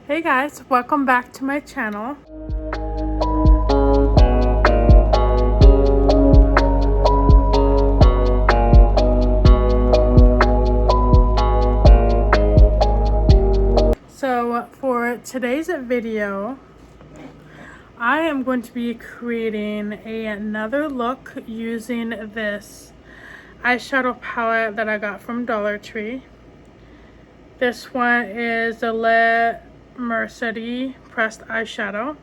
Hey guys, welcome back to my channel. So for today's video, I am going to be creating another look using this eyeshadow palette that I got from Dollar Tree. This one is the Mercerie pressed eyeshadow.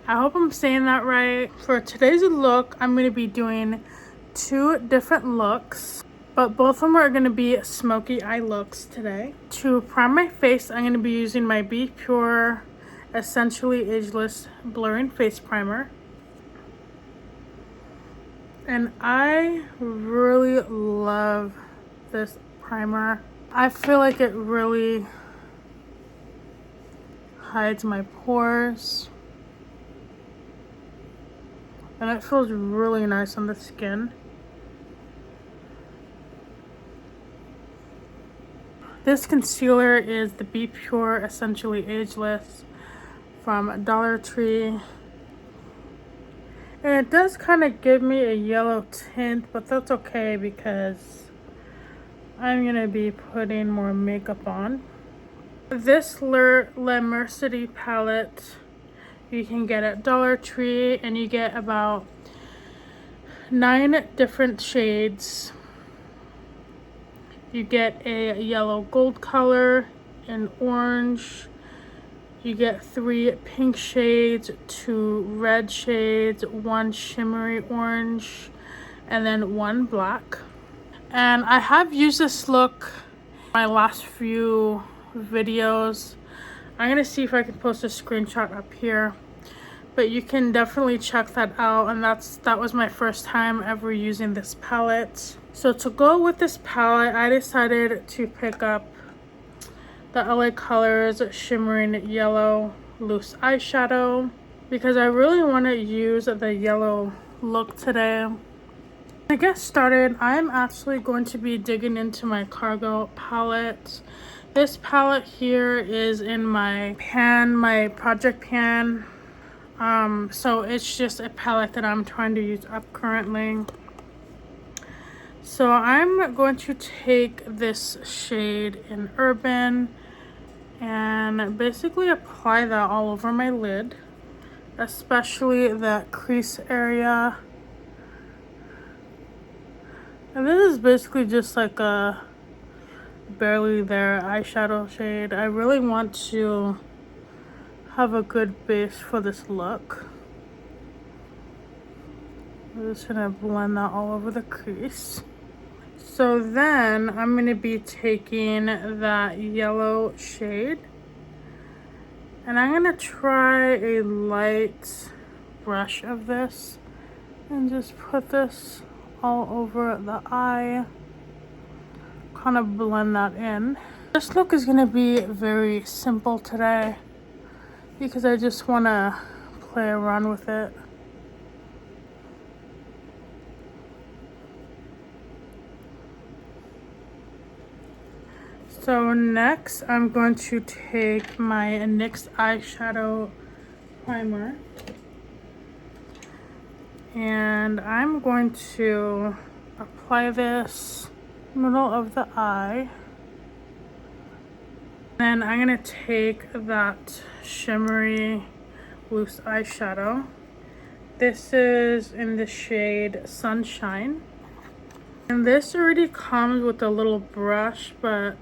I hope I'm saying that right. For today's look, I'm going to be doing two different looks, but both of them are going to be smoky eye looks today. To prime my face, I'm going to be using my Be Pure Essentially Ageless Blurring Face Primer. And I really love this primer. I feel like it really hides my pores. And it feels really nice on the skin. This concealer is the Be Pure Essentially Ageless from Dollar Tree. And it does kind of give me a yellow tint, but that's okay because I'm going to be putting more makeup on. This Le Mercerie palette you can get at Dollar Tree, and you get about 9 different shades. You get a yellow gold color, an orange, you get 3 pink shades, 2 red shades, 1 shimmery orange, and then 1 black. And I have used this look in my last few videos. I'm gonna see if I can post a screenshot up here, but you can definitely check that out. And that was my first time ever using this palette. So to go with this palette, I decided to pick up the LA Colors Shimmering Yellow Loose Eyeshadow because I really want to use the yellow look today. To get started, I'm actually going to be digging into my Cargo palette. This palette here is in my pan, my project pan. So it's just a palette that I'm trying to use up currently. So I'm going to take this shade in Urban and basically apply that all over my lid, especially that crease area. And this is basically just like a barely there eyeshadow shade. I really want to have a good base for this look. I'm just gonna blend that all over the crease. So then I'm gonna be taking that yellow shade and I'm gonna try a light brush of this and just put this all over the eye. Kind of blend that in. This look is gonna be very simple today because I just wanna play around with it. So next I'm going to take my NYX eyeshadow primer and I'm going to apply this middle of the eye. Then I'm going to take that shimmery loose eyeshadow. This is in the shade Sunshine. And this already comes with a little brush, but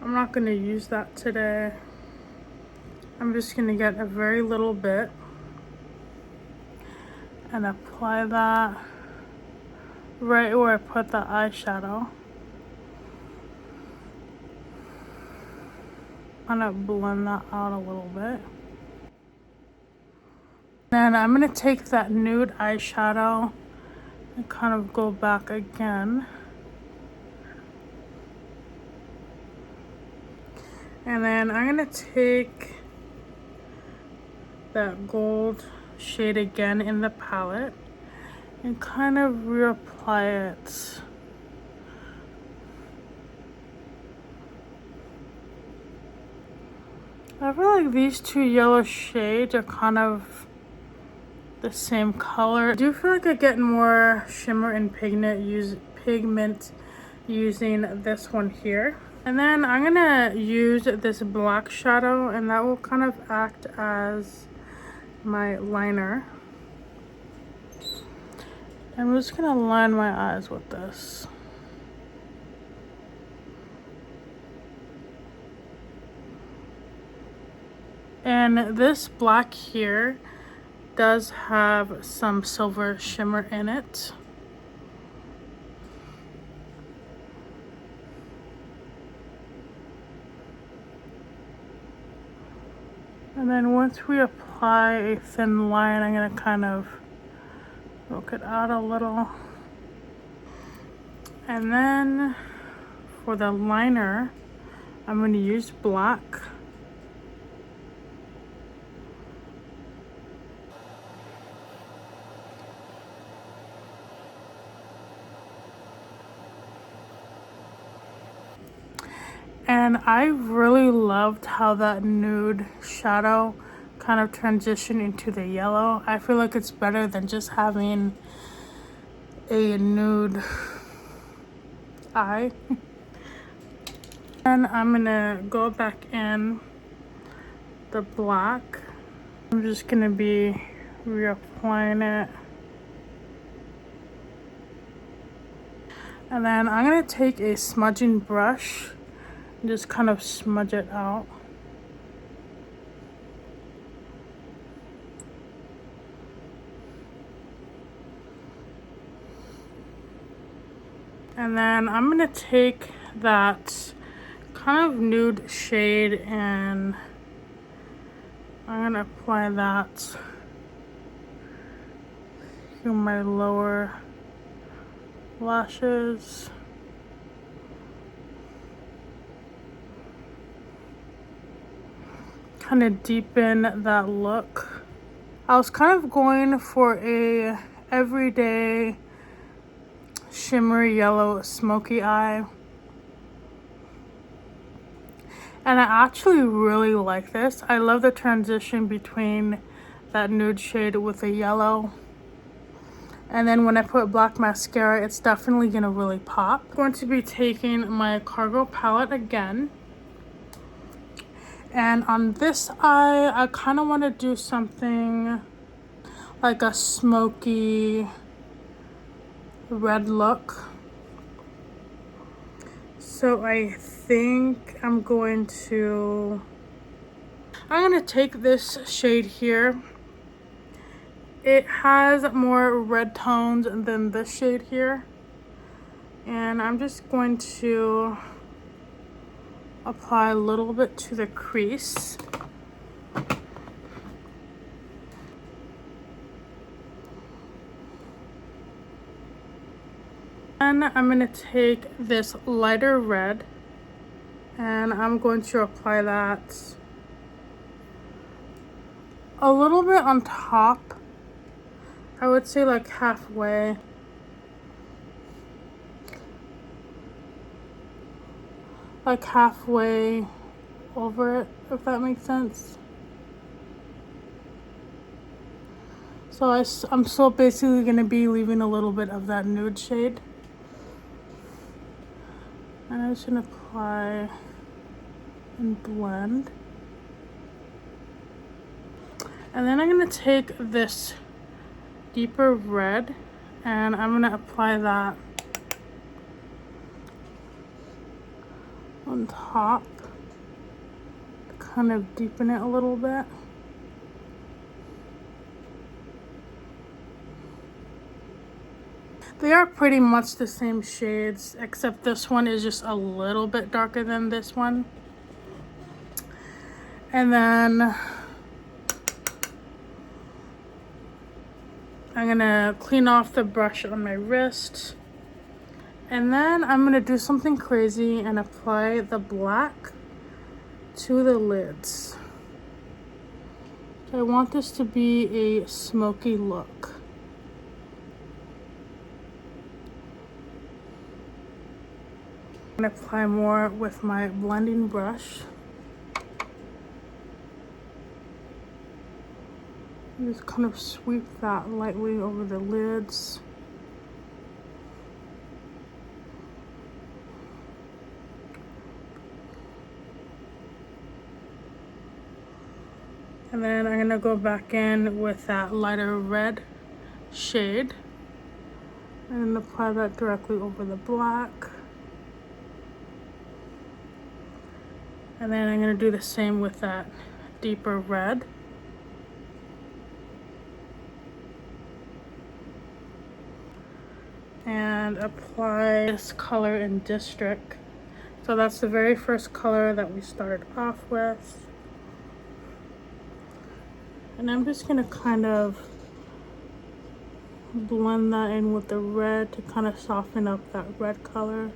I'm not going to use that today. I'm just going to get a very little bit and apply that right where I put the eyeshadow. Kind of blend that out a little bit. Then I'm going to take that nude eyeshadow and kind of go back again. And then I'm going to take that gold shade again in the palette and kind of reapply it. I feel like these two yellow shades are kind of the same color. I do feel like I get more shimmer and pigment using this one here. And then I'm gonna use this black shadow, and that will kind of act as my liner. I'm just gonna line my eyes with this. And this black here does have some silver shimmer in it. And then once we apply a thin line, I'm gonna kind of poke it out a little. And then for the liner, I'm gonna use black. And I really loved how that nude shadow kind of transitioned into the yellow. I feel like it's better than just having a nude eye. And I'm gonna go back in the black. I'm just gonna be reapplying it. And then I'm gonna take a smudging brush and just kind of smudge it out. And then I'm gonna take that kind of nude shade and I'm gonna apply that to my lower lashes. Kind of deepen that look. I was kind of going for a everyday shimmery yellow smoky eye. And I actually really like this. I love the transition between that nude shade with the yellow. And then when I put black mascara, it's definitely gonna really pop. I'm going to be taking my Cargo palette again. And on this eye, I kind of want to do something like a smoky red look. So I think I'm gonna take this shade here. It has more red tones than this shade here. And I'm just going to apply a little bit to the crease. And I'm gonna take this lighter red and I'm going to apply that a little bit on top. I would say like halfway. Like halfway over it, if that makes sense. So I'm still basically gonna be leaving a little bit of that nude shade. And I'm just gonna apply and blend. And then I'm gonna take this deeper red and I'm gonna apply that on top to kind of deepen it a little bit. They are pretty much the same shades, except this one is just a little bit darker than this one. And then I'm gonna clean off the brush on my wrist. And then I'm gonna do something crazy and apply the black to the lids. I want this to be a smoky look. I'm gonna apply more with my blending brush. And just kind of sweep that lightly over the lids. And then I'm gonna go back in with that lighter red shade and apply that directly over the black. And then I'm gonna do the same with that deeper red. And apply this color in District. So that's the very first color that we started off with. And I'm just gonna kind of blend that in with the red to kind of soften up that red color.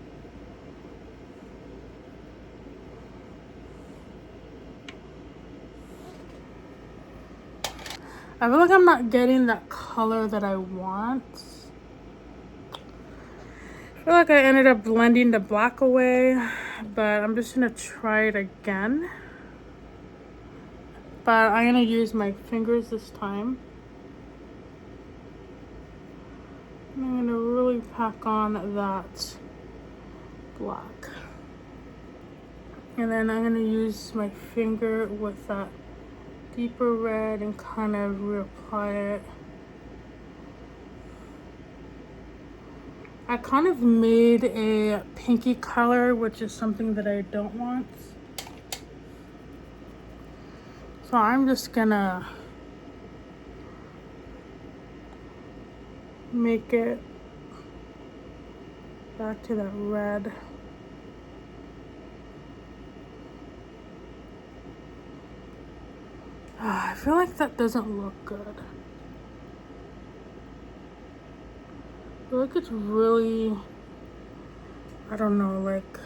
I feel like I'm not getting that color that I want. I feel like I ended up blending the black away, but I'm just gonna try it again. But I'm gonna use my fingers this time. And I'm gonna really pack on that black. And then I'm gonna use my finger with that deeper red and kind of reapply it. I kind of made a pinky color, which is something that I don't want. So I'm just gonna make it back to that red. I feel like that doesn't look good. I feel like it's really, I don't know, like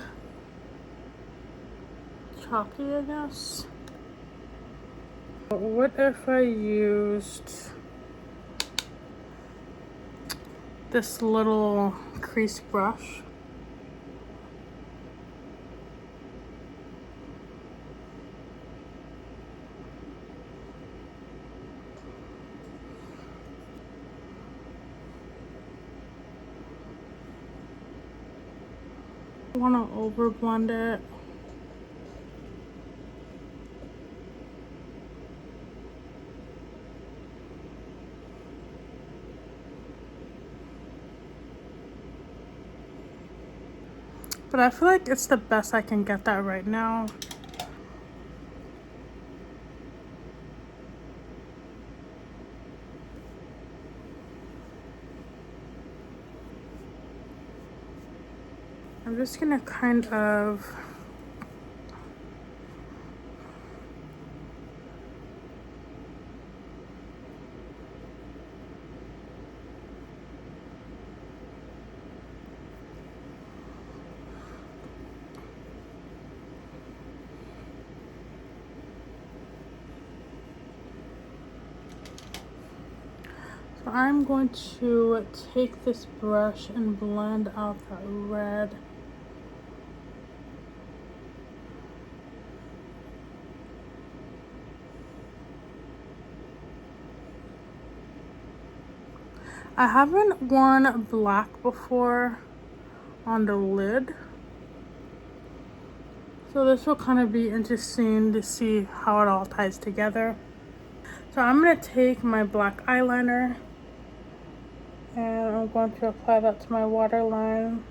chalky, I guess. What if I used this little crease brush? I want to over blend it. But I feel like it's the best I can get that right now. I'm just gonna kind of I'm going to take this brush and blend out that red. I haven't worn black before on the lid, so this will kind of be interesting to see how it all ties together. So I'm going to take my black eyeliner and I'm going to apply that to my waterline.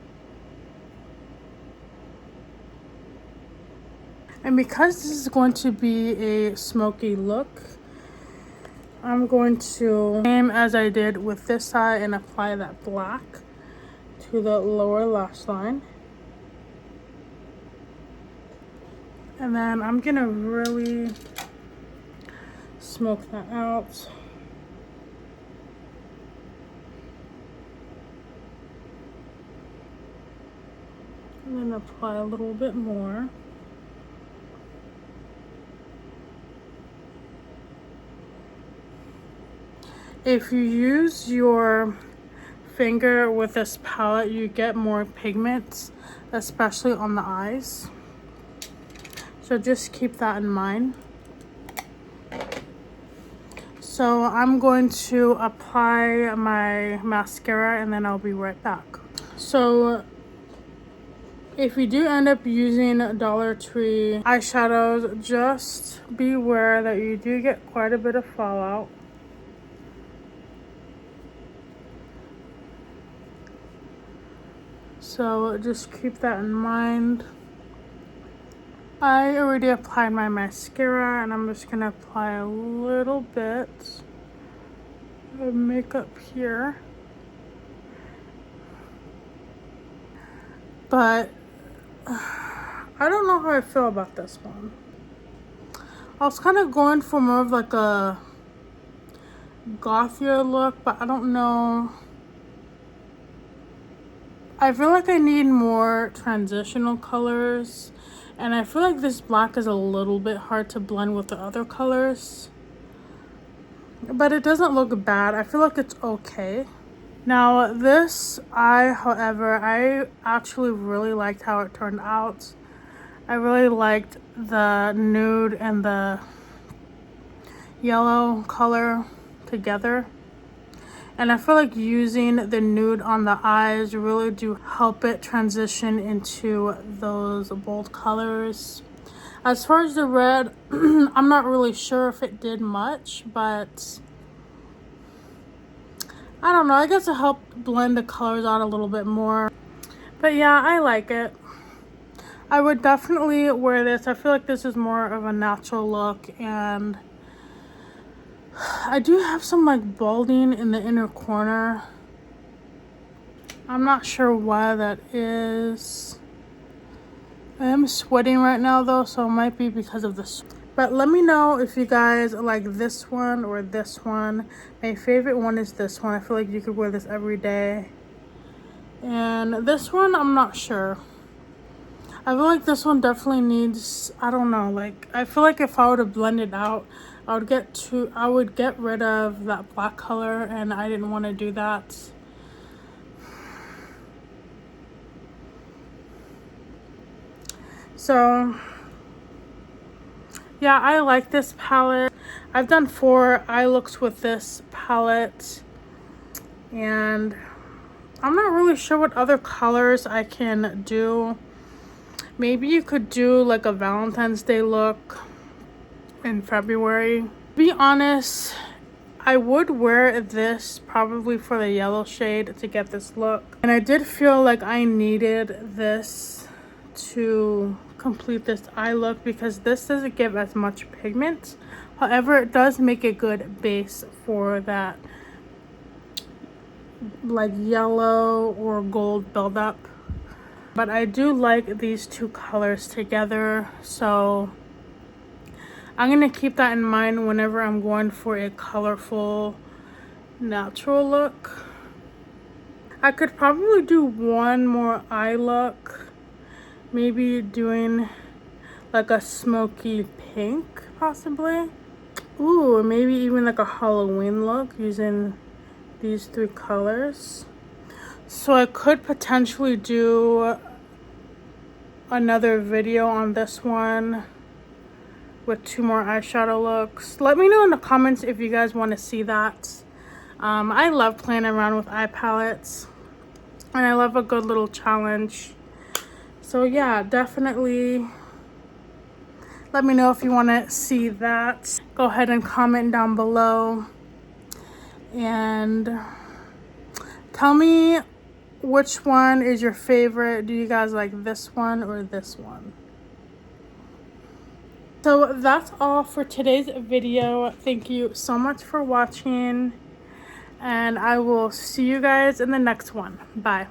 And because this is going to be a smoky look, I'm going to, same as I did with this side, and apply that black to the lower lash line. And then I'm gonna really smoke that out. And then apply a little bit more. If you use your finger with this palette, you get more pigments, especially on the eyes. So just keep that in mind. So I'm going to apply my mascara and then I'll be right back. So if you do end up using Dollar Tree eyeshadows, just be aware that you do get quite a bit of fallout. So just keep that in mind. I already applied my mascara and I'm just gonna apply a little bit of makeup here. But I don't know how I feel about this one. I was kind of going for more of like a gothier look, but I don't know. I feel like I need more transitional colors, and I feel like this black is a little bit hard to blend with the other colors, but it doesn't look bad. I feel like it's okay. Now this eye, however, I actually really liked how it turned out. I really liked the nude and the yellow color together. And I feel like using the nude on the eyes really do help it transition into those bold colors. As far as the red, I'm not really sure if it did much, but I don't know. I guess it helped blend the colors out a little bit more. But yeah, I like it. I would definitely wear this. I feel like this is more of a natural look, and I do have some like balding in the inner corner. I'm not sure why that is. I am sweating right now though, so it might be because of this. But let me know if you guys like this one or this one. My favorite one is this one. I feel like you could wear this every day. And this one, I'm not sure. I feel like this one definitely needs, I don't know, like I feel like if I were to blend it out, I would get rid of that black color, and I didn't want to do that. So yeah, I like this palette. I've done 4 eye looks with this palette, and I'm not really sure what other colors I can do. Maybe you could do like a Valentine's Day look in February. To be honest, I would wear this probably for the yellow shade to get this look. And I did feel like I needed this to complete this eye look because this doesn't give as much pigment. However, it does make a good base for that like yellow or gold buildup. But I do like these 2 colors together, so I'm gonna keep that in mind whenever I'm going for a colorful natural look. I could probably do one more eye look, maybe doing like a smoky pink possibly. Ooh, maybe even like a Halloween look using these 3 colors. So I could potentially do another video on this one with 2 more eyeshadow looks. Let me know in the comments if you guys want to see that. I love playing around with eye palettes, and I love a good little challenge. So yeah, definitely let me know if you want to see that. Go ahead and comment down below and tell me which one is your favorite. Do you guys like this one or this one? So that's all for today's video. Thank you so much for watching, and I will see you guys in the next one. Bye.